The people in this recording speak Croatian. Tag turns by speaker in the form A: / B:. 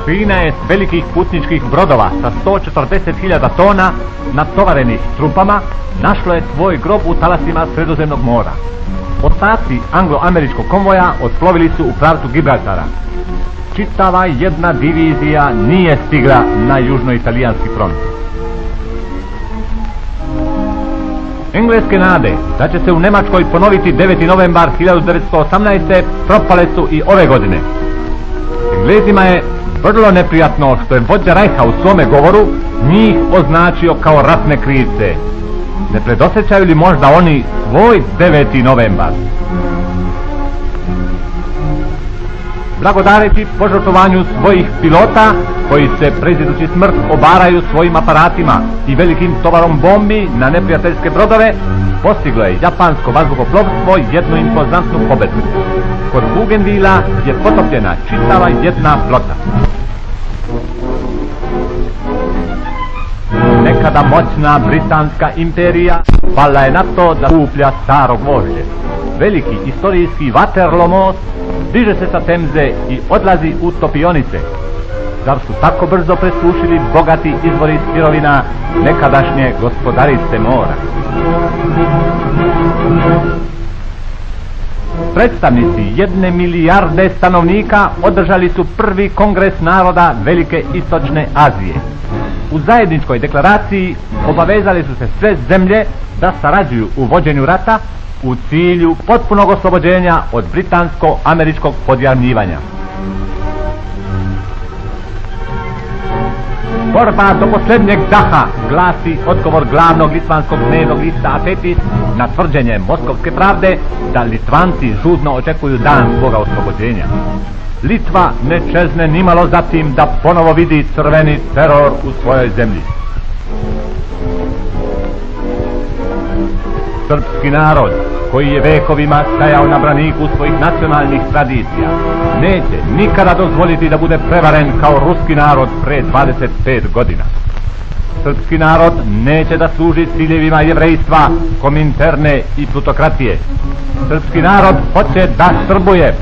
A: 13 velikih putničkih brodova sa 140.000 tona natovarenih trupama našlo je svoj grob u talasima Sredozemnog mora. Ostaci anglo-američkog konvoja otplovili su u pravcu Gibraltara. Čitava jedna divizija nije stigla na južno-italijanski front. Engleske nade da će se u Njemačkoj ponoviti 9. novembar 1918. propale su i ove godine. Englezima je vrlo neprijatno što je vođa Rajha u svome govoru njih označio kao ratne krivce. Ne predosjećaju li možda oni svoj 9. novembar? Blagodareći požrtvovanju svojih pilota koji se prezidući smrt obaraju svojim aparatima i velikim tovarom bombi na neprijateljske brodove, postiglo je japansko vazduhoplovstvo jednu impozantnu pobedu. Kod Bougainvillea je potopljena čitava jedna flota. Nekada moćna britanska imperija pala je na to da kuplja staro gvožđe. Veliki istorijski Waterloo most diže se sa Temze i odlazi u topionice. Zar su tako brzo presušili bogati izvori sirovina nekadašnje gospodarice mora? Predstavnici 1 milijarde stanovnika održali su prvi kongres naroda Velike Istočne Azije. U zajedničkoj deklaraciji obavezali su se sve zemlje da sarađuju u vođenju rata u cilju potpunog oslobođenja od britansko-američkog podjarmljivanja. Borba do posljednjeg daha, glasi odgovor glavnog litvanskog dnevnog lista Atetis na tvrđenje Moskovske pravde da Litvanci žudno očekuju dan svoga oslobođenja. Litva ne čezne nimalo za tim da ponovo vidi crveni teror u svojoj zemlji. Srpski narod, koji je vekovima stajao na braniku svojih nacionalnih tradicija, neće nikada dozvoliti da bude prevaren kao ruski narod pre 25 godina. Srpski narod neće da služi ciljevima jevrejstva, kominterne i plutokratije. Srpski narod hoće da srbuje,